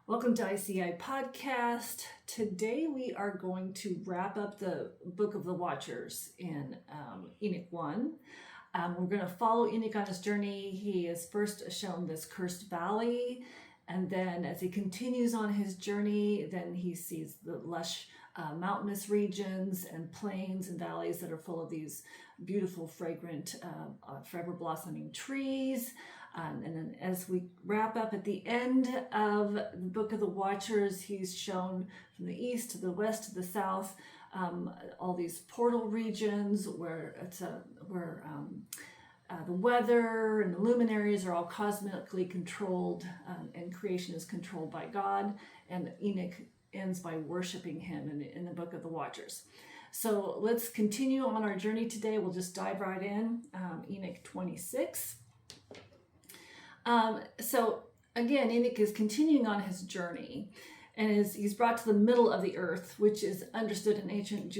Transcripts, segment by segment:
Welcome to ICI Podcast. Today we are going to wrap up the Book of the Watchers in Enoch 1. We're going to follow Enoch on his journey. He is first shown this cursed valley, and then as he continues on his journey, then he sees the lush mountainous regions and plains and valleys that are full of these beautiful, fragrant, forever blossoming trees. And then as we wrap up at the end of the Book of the Watchers, he's shown from the east to the west to the south, all these portal regions where the weather and the luminaries are all cosmically controlled, and creation is controlled by God. And Enoch ends by worshiping him in the Book of the Watchers. So let's continue on our journey today. We'll just dive right in. Enoch 26. So again, Enoch is continuing on his journey, and he's brought to the middle of the earth, which is understood in ancient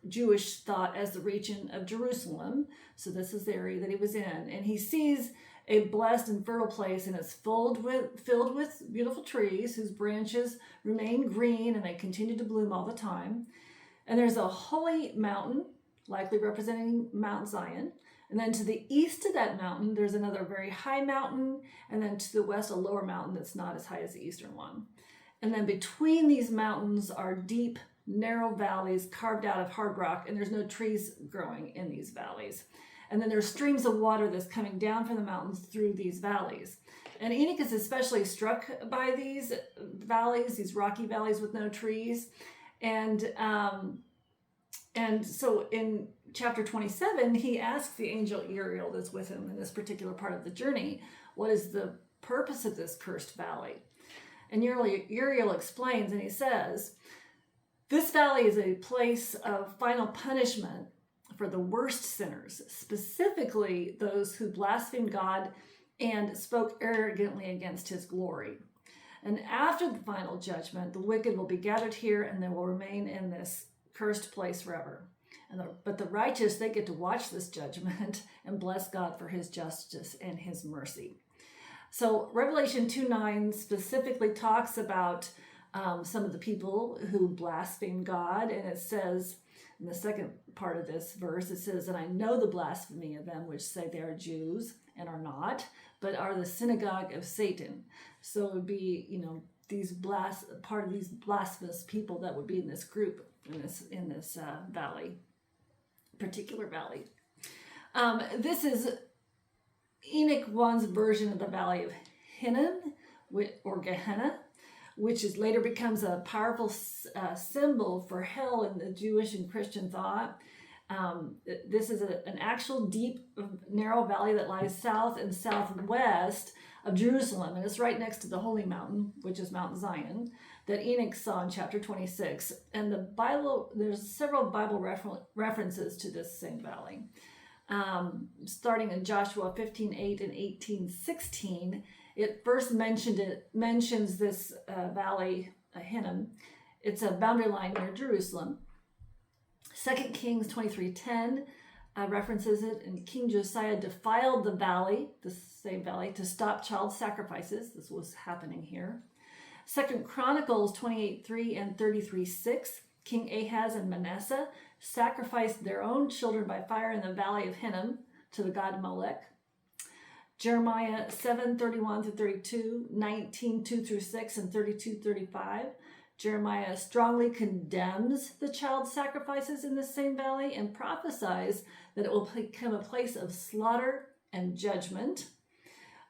Jewish thought as the region of Jerusalem. So this is the area that he was in, and he sees a blessed and fertile place, and it's filled with beautiful trees whose branches remain green and they continue to bloom all the time. And there's a holy mountain, likely representing Mount Zion. And then to the east of that mountain, there's another very high mountain. And then to the west, a lower mountain that's not as high as the eastern one. And then between these mountains are deep, narrow valleys carved out of hard rock. And there's no trees growing in these valleys. And then there's streams of water that's coming down from the mountains through these valleys. And Enoch is especially struck by these valleys, these rocky valleys with no trees. And so in chapter 27, he asks the angel Uriel that's with him in this particular part of the journey, what is the purpose of this cursed valley? And Uriel explains, and he says, this valley is a place of final punishment for the worst sinners, specifically those who blasphemed God and spoke arrogantly against his glory. And after the final judgment, the wicked will be gathered here and they will remain in this cursed place forever. But the righteous, they get to watch this judgment and bless God for his justice and his mercy. So Revelation 2:9 specifically talks about some of the people who blaspheme God. And it says, in the second part of this verse, it says, and I know the blasphemy of them which say they are Jews and are not, but are the synagogue of Satan. So it would be, part of these blasphemous people that would be in this group, in this valley, particular valley. This is Enoch 1's version of the valley of Hinnom, or Gehenna, which later becomes a powerful symbol for hell in the Jewish and Christian thought. This is an actual deep, narrow valley that lies south and southwest of Jerusalem, and it's right next to the holy mountain, which is Mount Zion, that Enoch saw in chapter 26. And there's several Bible references to this same valley. Starting in Joshua 15:8 and 18:16, it first mentions this valley, Hinnom. It's a boundary line near Jerusalem. 2 Kings 23:10 references it, and King Josiah defiled the valley, the same valley, to stop child sacrifices. This was happening here. 2 Chronicles 28:3 and 33:6, King Ahaz and Manasseh sacrificed their own children by fire in the valley of Hinnom to the god Molech. Jeremiah 7:31 through 32, 19:2 through 6, and 32:35. Jeremiah strongly condemns the child sacrifices in the same valley and prophesies that it will become a place of slaughter and judgment.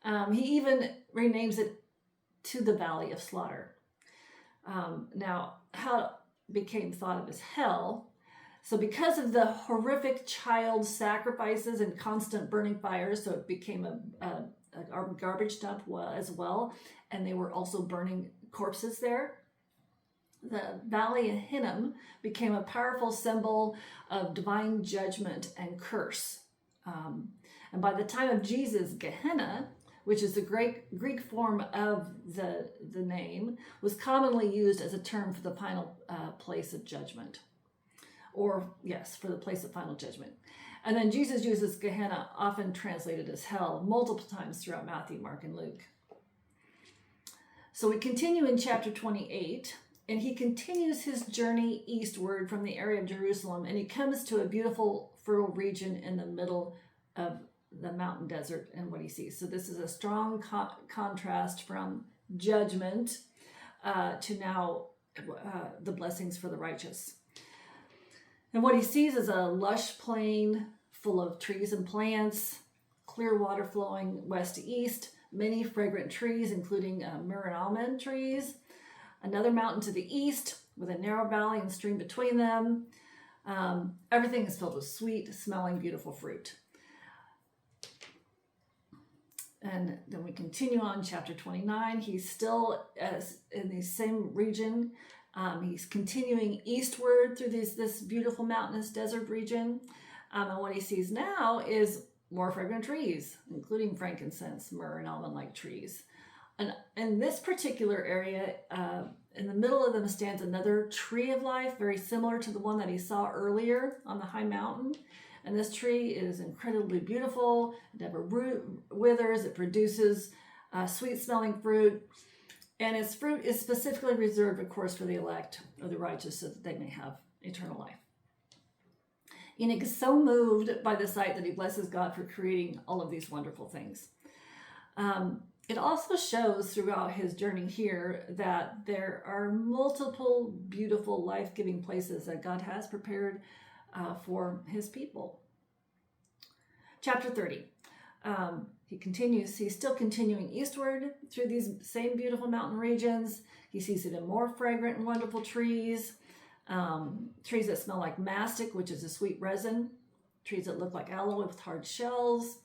He even renames it to the Valley of Slaughter. Now, how it became thought of as hell. So because of the horrific child sacrifices and constant burning fires, so it became a garbage dump as well, and they were also burning corpses there. The Valley of Hinnom became a powerful symbol of divine judgment and curse. And by the time of Jesus, Gehenna, which is the Greek form of the name, was commonly used as a term for the final place of judgment. Or, yes, for the place of final judgment. And then Jesus uses Gehenna, often translated as hell, multiple times throughout Matthew, Mark, and Luke. So we continue in chapter 28, and he continues his journey eastward from the area of Jerusalem, and he comes to a beautiful, fertile region in the middle of the mountain desert and what he sees. So this is a strong contrast from judgment to now the blessings for the righteous. And what he sees is a lush plain full of trees and plants, clear water flowing west to east, many fragrant trees, including myrrh and almond trees, another mountain to the east with a narrow valley and stream between them. Everything is filled with sweet smelling, beautiful fruit. And then we continue on chapter 29. He's still in the same region. He's continuing eastward through this beautiful mountainous desert region. And what he sees now is more fragrant trees, including frankincense, myrrh, and almond-like trees. And in this particular area, in the middle of them stands another tree of life, very similar to the one that he saw earlier on the high mountain. And this tree is incredibly beautiful. It never withers. It produces sweet-smelling fruit. And its fruit is specifically reserved, of course, for the elect or the righteous so that they may have eternal life. Enoch is so moved by the sight that he blesses God for creating all of these wonderful things. It also shows throughout his journey here that there are multiple beautiful, life-giving places that God has prepared for his people. Chapter 30. He continues. He's still continuing eastward through these same beautiful mountain regions. He sees it in more fragrant and wonderful trees. Trees that smell like mastic, which is a sweet resin. Trees that look like aloe with hard shells.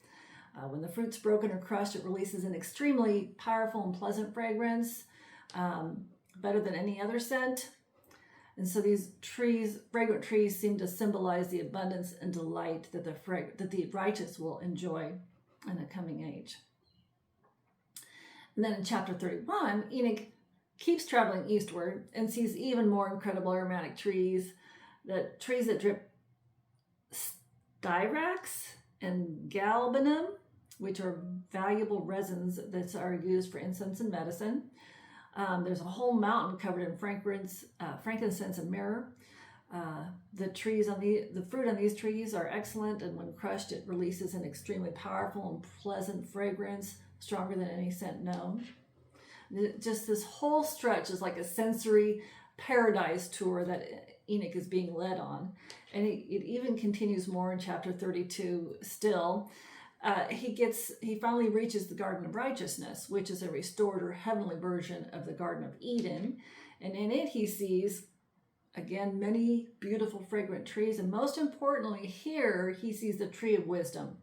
When the fruit's broken or crushed, it releases an extremely powerful and pleasant fragrance, better than any other scent. And so these trees, fragrant trees, seem to symbolize the abundance and delight that the righteous will enjoy in the coming age. And then in chapter 31, Enoch keeps traveling eastward and sees even more incredible aromatic trees, trees that drip styrax and galbanum, which are valuable resins that are used for incense and medicine. There's a whole mountain covered in frankincense and myrrh. The fruit on these trees are excellent, and when crushed, it releases an extremely powerful and pleasant fragrance, stronger than any scent known. Just this whole stretch is like a sensory paradise tour that Enoch is being led on. And it even continues more in chapter 32 still. He finally reaches the Garden of Righteousness, which is a restored or heavenly version of the Garden of Eden. And in it he sees, again, many beautiful fragrant trees. And most importantly, here he sees the tree of wisdom,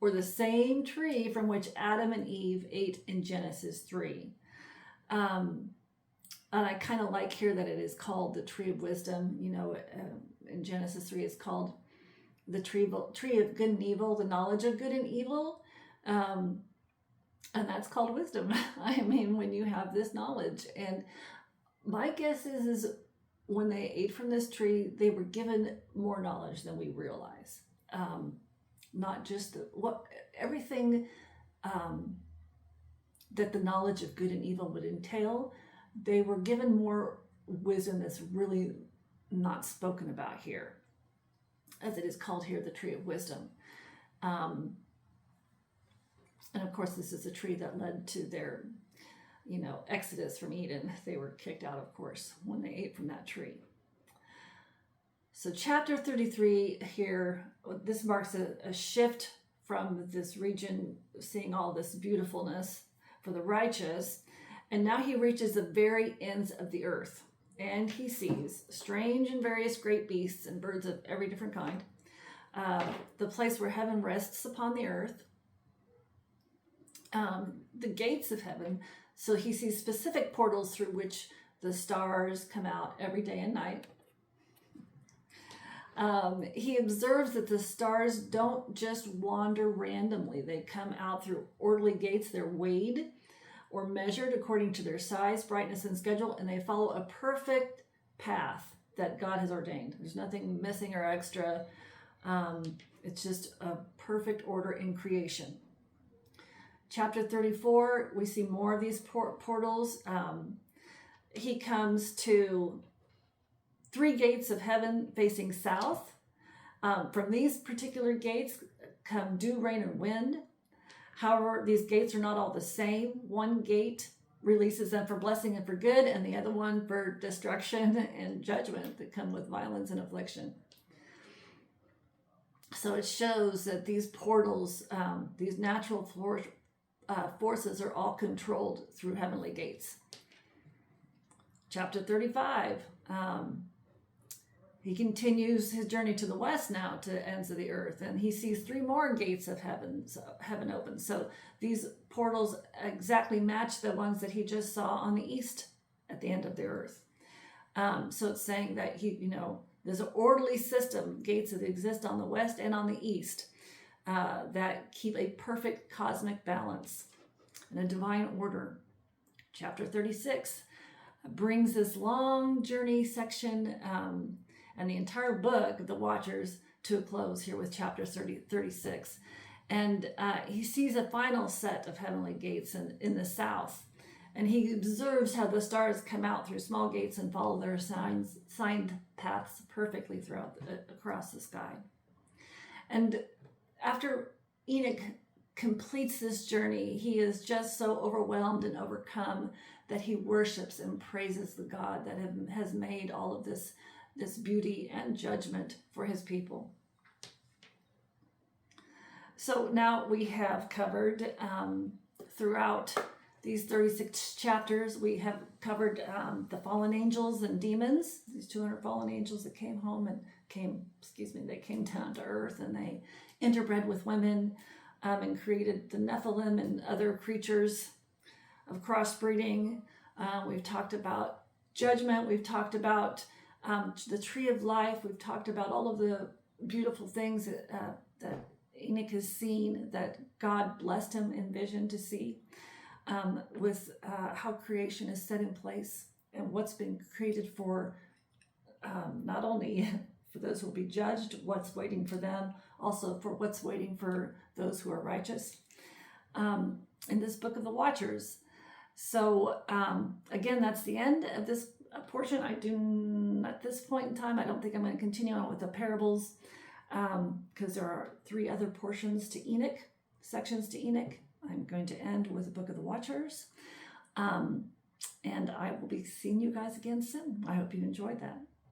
or the same tree from which Adam and Eve ate in Genesis 3. And I kind of like here that it is called the tree of wisdom. In Genesis 3, it's called the tree of good and evil, the knowledge of good and evil. And that's called wisdom. I mean, when you have this knowledge. And my guess is when they ate from this tree, they were given more knowledge than we realize. Not just everything that the knowledge of good and evil would entail. They were given more wisdom that's really not spoken about here, as it is called here, the tree of wisdom. And of course, this is a tree that led to their, exodus from Eden. They were kicked out, of course, when they ate from that tree. So chapter 33 here, this marks a shift from this region, seeing all this beautifulness for the righteous. And now he reaches the very ends of the earth. And he sees strange and various great beasts and birds of every different kind. The place where heaven rests upon the earth. The gates of heaven. So he sees specific portals through which the stars come out every day and night. He observes that the stars don't just wander randomly. They come out through orderly gates. They're weighed or measured according to their size, brightness, and schedule, and they follow a perfect path that God has ordained. There's nothing missing or extra. It's just a perfect order in creation. Chapter 34, we see more of these portals. He comes to 3 gates of heaven facing south. From these particular gates come dew, rain, and wind. However, these gates are not all the same. One gate releases them for blessing and for good, and the other one for destruction and judgment that come with violence and affliction. So it shows that these portals, these natural forces are all controlled through heavenly gates. Chapter 35, he continues his journey to the west now, to the ends of the earth, and he sees 3 more gates of heaven open. So these portals exactly match the ones that he just saw on the east at the end of the earth. So it's saying that there's an orderly system, gates that exist on the west and on the east, that keep a perfect cosmic balance and a divine order. Chapter 36 brings this long journey section and the entire book of the Watchers to a close here with chapter 36. And he sees a final set of heavenly gates in the south. And he observes how the stars come out through small gates and follow their signed paths perfectly across the sky. And after Enoch completes this journey, he is just so overwhelmed and overcome that he worships and praises the God that has made all of this beauty and judgment for his people. So now we have covered throughout these 36 chapters, we have covered the fallen angels and demons, these 200 fallen angels that came down to earth, and they interbred with women and created the Nephilim and other creatures of crossbreeding. We've talked about judgment. We've talked about the tree of life. We've talked about all of the beautiful things that Enoch has seen, that God blessed him in vision to see, with how creation is set in place and what's been created for, not only for those who will be judged, what's waiting for them, also for what's waiting for those who are righteous, in this book of the Watchers. So again, that's the end of this portion. At this point in time, I don't think I'm going to continue on with the parables, because there are 3 other portions to Enoch, sections to Enoch. I'm going to end with the book of the Watchers, and I will be seeing you guys again soon. I hope you enjoyed that.